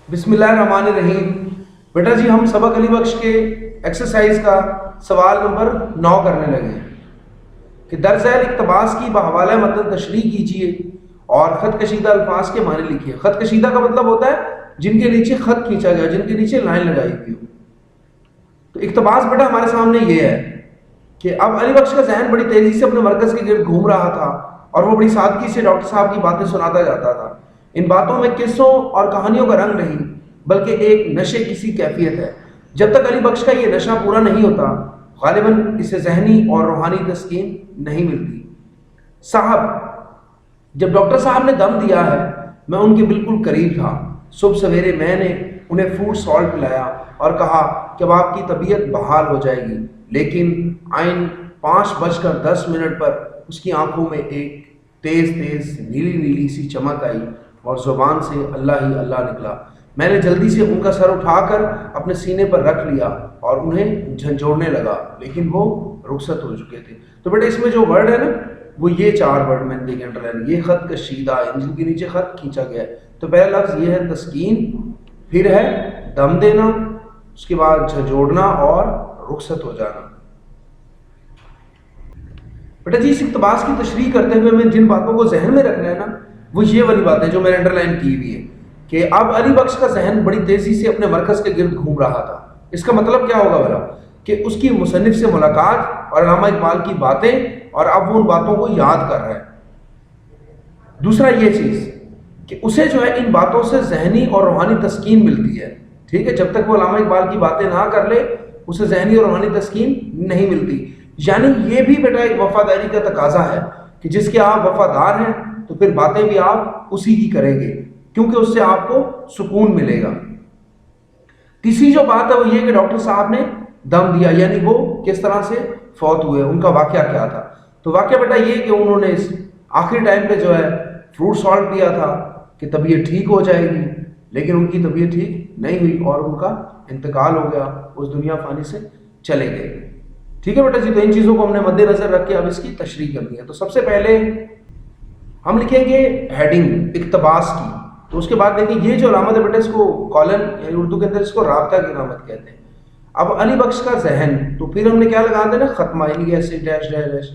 بسم اللہ الرحمن الرحیم۔ بیٹا جی ہم سبق علی بخش کے ایکسرسائز کا سوال نمبر 9 کرنے لگے ہیں کہ در ذیل اقتباس کی بحوالہ متن تشریح کیجیے اور خط کشیدہ الفاظ کے معنی لکھیے۔ خط کشیدہ کا مطلب ہوتا ہے جن کے نیچے خط کھینچا گیا، جن کے نیچے لائن لگائی گئی ہو۔ تو اقتباس بیٹا ہمارے سامنے یہ ہے کہ اب علی بخش کا ذہن بڑی تیزی سے اپنے مرکز کے گرد گھوم رہا تھا اور وہ بڑی سادگی سے ڈاکٹر صاحب کی باتیں سناتا جاتا تھا۔ ان باتوں میں قصوں اور کہانیوں کا رنگ نہیں بلکہ ایک نشے کسی کیفیت ہے۔ جب تک علی بخش کا یہ نشہ پورا نہیں ہوتا غالباً اسے ذہنی اور روحانی تسکین نہیں ملتی۔ صاحب، جب ڈاکٹر صاحب نے دم دیا ہے میں ان کے بالکل قریب تھا۔ صبح سویرے میں نے انہیں فوڈ سالٹ پلایا اور کہا کہ اب آپ کی طبیعت بحال ہو جائے گی، لیکن عین 5:10 پر اس کی آنکھوں میں ایک تیز نیلی نیلی سی چمک آئی اور زبان سے اللہ ہی اللہ نکلا۔ میں نے جلدی سے ان کا سر اٹھا کر اپنے سینے پر رکھ لیا اور انہیں جھنجھوڑنے لگا، لیکن وہ رخصت ہو چکے تھے۔ تو بیٹا اس میں جو ورڈ ہے نا وہ یہ 4 ورڈ میں نے دیکھے انڈرلائن، یہ خط کشیدہ ہے، جن کے نیچے خط کھینچا گیا ہے۔ تو پہلا لفظ یہ ہے تسکین، پھر ہے دم دینا، اس کے بعد جھنجھوڑنا اور رخصت ہو جانا۔ بیٹا جی اس اقتباس کی تشریح کرتے ہوئے میں جن باتوں کو ذہن میں رکھنا ہے نا وہ یہ والی باتیں جو میں نے انڈرلائن کی ہوئی ہے کہ اب علی بخش کا ذہن بڑی تیزی سے اپنے مرکز کے گرد گھوم رہا تھا۔ اس کا مطلب کیا ہوگا بھلا کہ اس کی مصنف سے ملاقات اور علامہ اقبال کی باتیں، اور اب وہ ان باتوں کو یاد کر رہا ہے۔ دوسرا یہ چیز کہ اسے جو ہے ان باتوں سے ذہنی اور روحانی تسکین ملتی ہے، ٹھیک ہے۔ جب تک وہ علامہ اقبال کی باتیں نہ کر لے اسے ذہنی اور روحانی تسکین نہیں ملتی۔ یعنی یہ بھی بیٹا ایک وفاداری کا تقاضا ہے کہ جس کے آپ وفادار ہیں تو پھر باتیں بھی آپ اسی کی کریں گے، کیونکہ اس سے آپ کو سکون ملے گا۔ تیسری جو بات ہے وہ یہ کہ ڈاکٹر صاحب نے دم دیا، یعنی وہ کس طرح سے فوت ہوئے، ان کا واقعہ کیا تھا۔ تو واقعہ بیٹا یہ کہ انہوں نے اس آخری ٹائم پہ جو ہے فروٹ سالٹ دیا تھا کہ طبیعت ٹھیک ہو جائے گی، لیکن ان کی طبیعت ٹھیک نہیں ہوئی اور ان کا انتقال ہو گیا، اس دنیا فانی سے چلے گئے۔ ٹھیک ہے بیٹا جی، تو ان چیزوں کو ہم نے مد نظر رکھ کے اب اس کی تشریح کرنی ہے۔ تو سب سے پہلے ہم لکھیں گے ہیڈنگ اقتباس کی، تو اس کے بعد دیکھیں یہ جو علامت ہے بیٹا اس کو کالن یعنی اردو کے اندر اس کو رابطہ کی علامت کہتے ہیں۔ اب علی بخش کا ذہن، تو پھر ہم نے کیا لگا دینا ختمہ، یعنی ایسے ڈیش ڈیش ڈیش،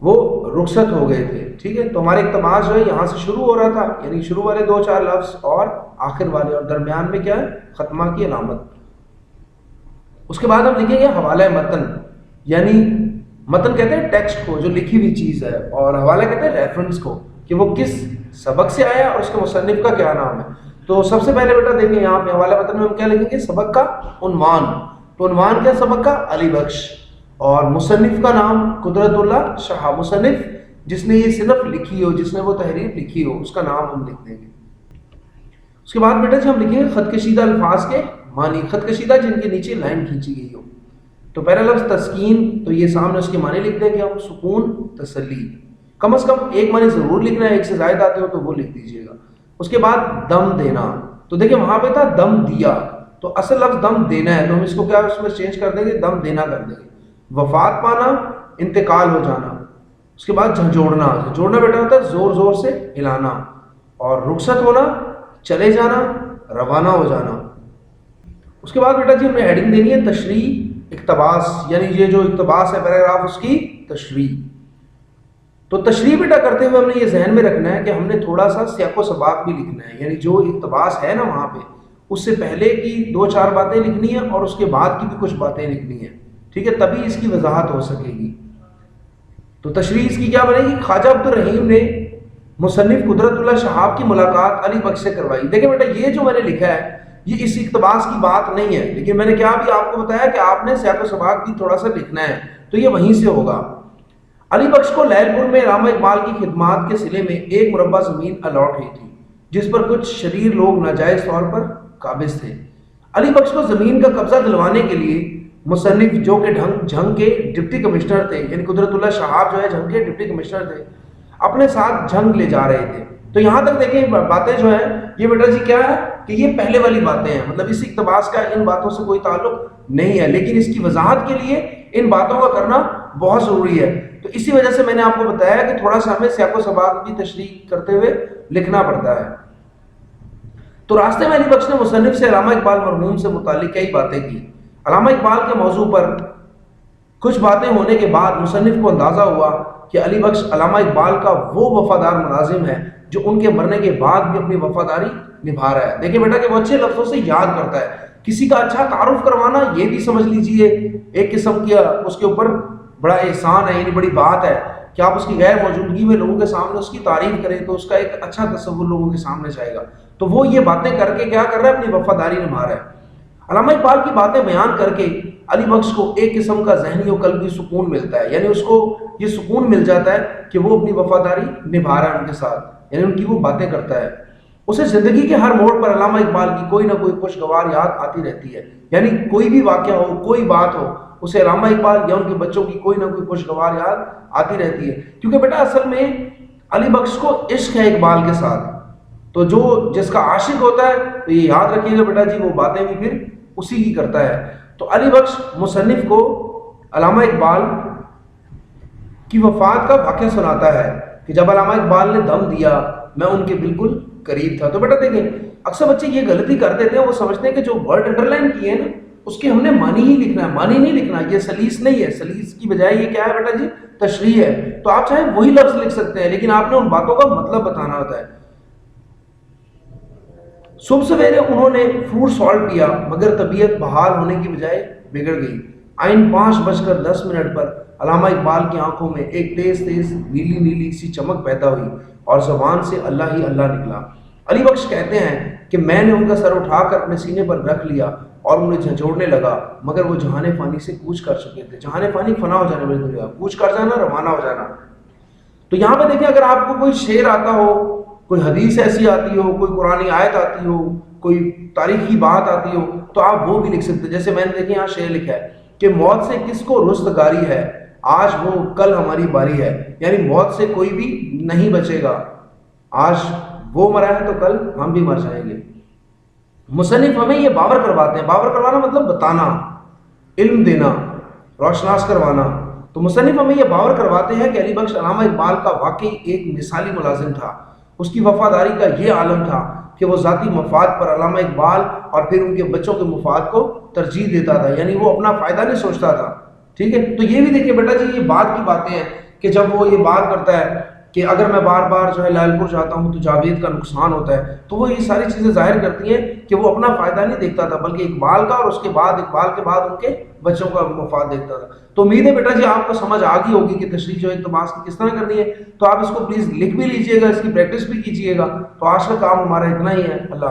وہ رخصت ہو گئے تھے۔ ٹھیک ہے، تو ہمارے اقتباس جو ہے یہاں سے شروع ہو رہا تھا، یعنی شروع والے 2-4 لفظ اور آخر والے، اور درمیان میں کیا ہے ختمہ کی علامت۔ اس کے بعد ہم لکھیں گے حوالہ متن، یعنی متن کہتے ہیں ٹیکسٹ کو جو لکھی ہوئی چیز ہے، اور حوالہ کہتے ہیں ریفرنس کو کہ وہ کس سبق سے آیا اور اس کے مصنف کا کیا نام ہے۔ تو سب سے پہلے بیٹا دیکھیں یہاں پہ حوالہ متن میں ہم کیا لکھیں گے، سبق کا عنوان۔ تو عنوان کیا سبق کا، علی بخش، اور مصنف کا نام قدرت اللہ شاہ، مصنف جس نے یہ صنف لکھی ہو، جس نے وہ تحریر لکھی ہو، اس کا نام ہم لکھ دیں گے۔ اس کے بعد بیٹا جی ہم لکھیں گے خط کشیدہ الفاظ کے معنی، خط کشیدہ جن کے نیچے لائن کھینچی گئی ہو۔ تو پہلا لفظ تسکین، تو یہ سامنے اس کے معنی لکھ دیں گے ہم، سکون، تسلی، کم از کم ایک معنی ضرور لکھنا ہے، ایک سے زائد آتے ہو تو وہ لکھ دیجیے گا۔ اس کے بعد دم دینا، تو دیکھیں وہاں پہ تھا دم دیا، تو اصل لفظ دم دینا ہے، تو ہم اس کو کیا اس میں چینج کر دیں گے، دم دینا کر دیں گے۔ وفات پانا، انتقال ہو جانا۔ اس کے بعد جھنجھوڑنا، جھنجھوڑنا بیٹا ہوتا ہے زور زور سے ہلانا، اور رخصت ہونا، چلے جانا، روانہ ہو جانا۔ اس کے بعد بیٹا جی ہم نے ہیڈنگ دینی ہے تشریح اقتباس، یعنی یہ جو اقتباس ہے پیراگراف اس کی تشریح۔ تو تشریح بیٹا کرتے ہوئے ہم نے یہ ذہن میں رکھنا ہے کہ ہم نے تھوڑا سا سیاق و سباق بھی لکھنا ہے، یعنی جو اقتباس ہے نا وہاں پہ اس سے پہلے کی 2-4 باتیں لکھنی ہیں اور اس کے بعد کی بھی کچھ باتیں لکھنی ہیں، ٹھیک ہے، تبھی اس کی وضاحت ہو سکے گی۔ تو تشریح اس کی کیا بنے گی، خواجہ عبدالرحیم نے مصنف قدرت اللہ شہاب کی ملاقات علی بخش سے کروائی۔ دیکھیں بیٹا یہ جو میں نے لکھا ہے یہ اس اقتباس کی بات نہیں ہے، لیکن میں نے کیا بھی آپ کو بتایا کہ آپ نے سیاق و سباق بھی تھوڑا سا لکھنا ہے، تو یہ وہیں سے ہوگا۔ علی بخش کو لہل پور میں علامہ اقبال کی خدمات کے صلے میں 1 مربع زمین الاٹ ہوئی تھی، جس پر کچھ شریر لوگ ناجائز طور پر قابض تھے۔ علی بخش کو زمین کا قبضہ دلوانے کے لیے مصنف جو کہ جھنگ کے ڈپٹی کمشنر تھے، یعنی قدرت اللہ شہاب جو ہے جھنگ کے ڈپٹی کمشنر تھے، اپنے ساتھ جھنگ لے جا رہے تھے۔ تو یہاں تک دیکھیں باتیں جو ہیں یہ بیٹا جی کیا ہے کہ یہ پہلے والی باتیں ہیں، مطلب اس اقتباس کا ان باتوں سے کوئی تعلق نہیں ہے، لیکن اس کی وضاحت کے لیے ان باتوں کا کرنا بہت ضروری ہے۔ تو اسی وجہ سے میں نے آپ کو بتایا کہ تھوڑا سا ہمیں سیاق و سباق کی تشریح کرتے ہوئے لکھنا پڑتا ہے۔ تو راستے میں علی بخش نے مصنف سے علامہ اقبال مرحوم سے متعلق کئی باتیں کی. علامہ اقبال کے موضوع پر کچھ باتیں ہونے کے بعد مصنف کو اندازہ ہوا کہ علی بخش علامہ اقبال کا وہ وفادار ملازم ہے جو ان کے مرنے کے بعد بھی اپنی وفاداری نبھا رہا ہے. دیکھیں بیٹا کہ وہ اچھے لفظوں سے یاد کرتا ہے. کسی کا اچھا تعارف کروانا یہ بھی سمجھ لیجئے ایک قسم کی اس کے اوپر بڑا احسان ہے، یعنی بڑی بات ہے کہ آپ اس کی غیر موجودگی میں لوگوں کے سامنے اس کی تعریف کریں تو اس کا ایک اچھا تصور لوگوں کے سامنے جائے گا. تو وہ یہ باتیں کر کے کیا کر رہا ہے؟ اپنی وفاداری نبھا رہا ہے. علامہ اقبال کی باتیں بیان کر کے علی بخش کو ایک قسم کا ذہنی و قلبی سکون ملتا ہے، یعنی اس کو یہ سکون مل جاتا ہے کہ وہ اپنی وفاداری نبھا رہا ہے ان کے ساتھ، یعنی ان کی وہ باتیں کرتا ہے. اسے زندگی کے ہر موڑ پر علامہ اقبال کی کوئی نہ کوئی خوشگوار یاد آتی رہتی ہے، یعنی کوئی بھی واقعہ ہو، کوئی بات ہو، اسے علامہ اقبال یا ان کے بچوں کی کوئی نہ کوئی خوشگوار یاد آتی رہتی ہے. کیونکہ بیٹا اصل میں علی بخش کو عشق ہے اقبال کے ساتھ. تو جو جس کا عاشق ہوتا ہے تو یہ یاد رکھیے گا بیٹا جی وہ باتیں بھی پھر اسی کی کرتا ہے. تو علی بخش مصنف کو علامہ اقبال کی وفات کا واقعہ سناتا ہے کہ جب علامہ اقبال نے دم دیا میں ان کے بالکل قریب تھا. تو بیٹا دیکھیں اکثر بچے یہ غلطی کر دیتے ہیں، وہ سمجھتے ہیں کہ جو ورڈ انڈر لائن کیے ہیں نا اس کے ہم نے معنی ہی لکھنا ہے، معنی نہیں لکھنا. یہ سلیس نہیں ہے، سلیس کی بجائے یہ کیا ہے بیٹا جی؟ تشریح ہے. تو آپ چاہے وہی لفظ لکھ سکتے ہیں لیکن آپ نے ان باتوں کا مطلب بتانا ہوتا ہے. صبح سویرے انہوں نے فروٹ سالٹ پیا مگر طبیعت بحال ہونے کی بجائے بگڑ گئی. آئین 5:10 پر علامہ اقبال کی آنکھوں میں ایک تیز تیز نیلی نیلی سی چمک پیدا ہوئی اور زبان سے اللہ ہی اللہ نکلا. علی بخش کہتے ہیں کہ میں نے ان کا سر اٹھا کر اپنے سینے پر رکھ لیا اور انہیں جھنجھوڑنے لگا مگر وہ جہان فانی سے کوچ کر چکے تھے. جہان فانی فنا ہو جانے میں کوچ کر جانا، روانہ ہو جانا. تو یہاں پہ دیکھیں اگر آپ کو کوئی شعر آتا ہو، کوئی حدیث ایسی آتی ہو، کوئی قرآنی آیت آتی ہو، کوئی تاریخی بات آتی ہو تو آپ وہ بھی لکھ سکتے ہیں. جیسے میں نے دیکھیں یہاں شعر لکھا ہے کہ موت سے کس کو رستگاری ہے، آج وہ کل ہماری باری ہے. یعنی موت سے کوئی بھی نہیں بچے گا، آج وہ مرا ہے تو کل ہم بھی مر جائیں گے. مصنف ہمیں یہ باور کرواتے ہیں، باور کروانا مطلب بتانا، علم دینا، روشناس کروانا. تو مصنف ہمیں یہ باور کرواتے ہیں کہ علی بخش علامہ اقبال کا واقعی ایک مثالی ملازم تھا. اس کی وفاداری کا یہ عالم تھا کہ وہ ذاتی مفاد پر علامہ اقبال اور پھر ان کے بچوں کے مفاد کو ترجیح دیتا تھا، یعنی وہ اپنا فائدہ نہیں سوچتا تھا. ٹھیک ہے. تو یہ بھی دیکھیں بیٹا جی یہ بات کی باتیں ہیں کہ جب وہ یہ بات کرتا ہے کہ اگر میں بار بار جو ہے لال پور جاتا ہوں تو جاوید کا نقصان ہوتا ہے، تو وہ یہ ساری چیزیں ظاہر کرتی ہیں کہ وہ اپنا فائدہ نہیں دیکھتا تھا بلکہ اقبال کا اور اس کے بعد اقبال کے بعد ان کے بچوں کا مفاد دیکھتا تھا. تو امید ہے بیٹا جی آپ کو سمجھ آ گئی ہوگی کہ تشریح جو اقتباس کی کس طرح کرنی ہے. تو آپ اس کو پلیز لکھ بھی لیجئے گا، اس کی پریکٹس بھی کیجئے گا. تو آج کا کام ہمارا اتنا ہی ہے. اللہ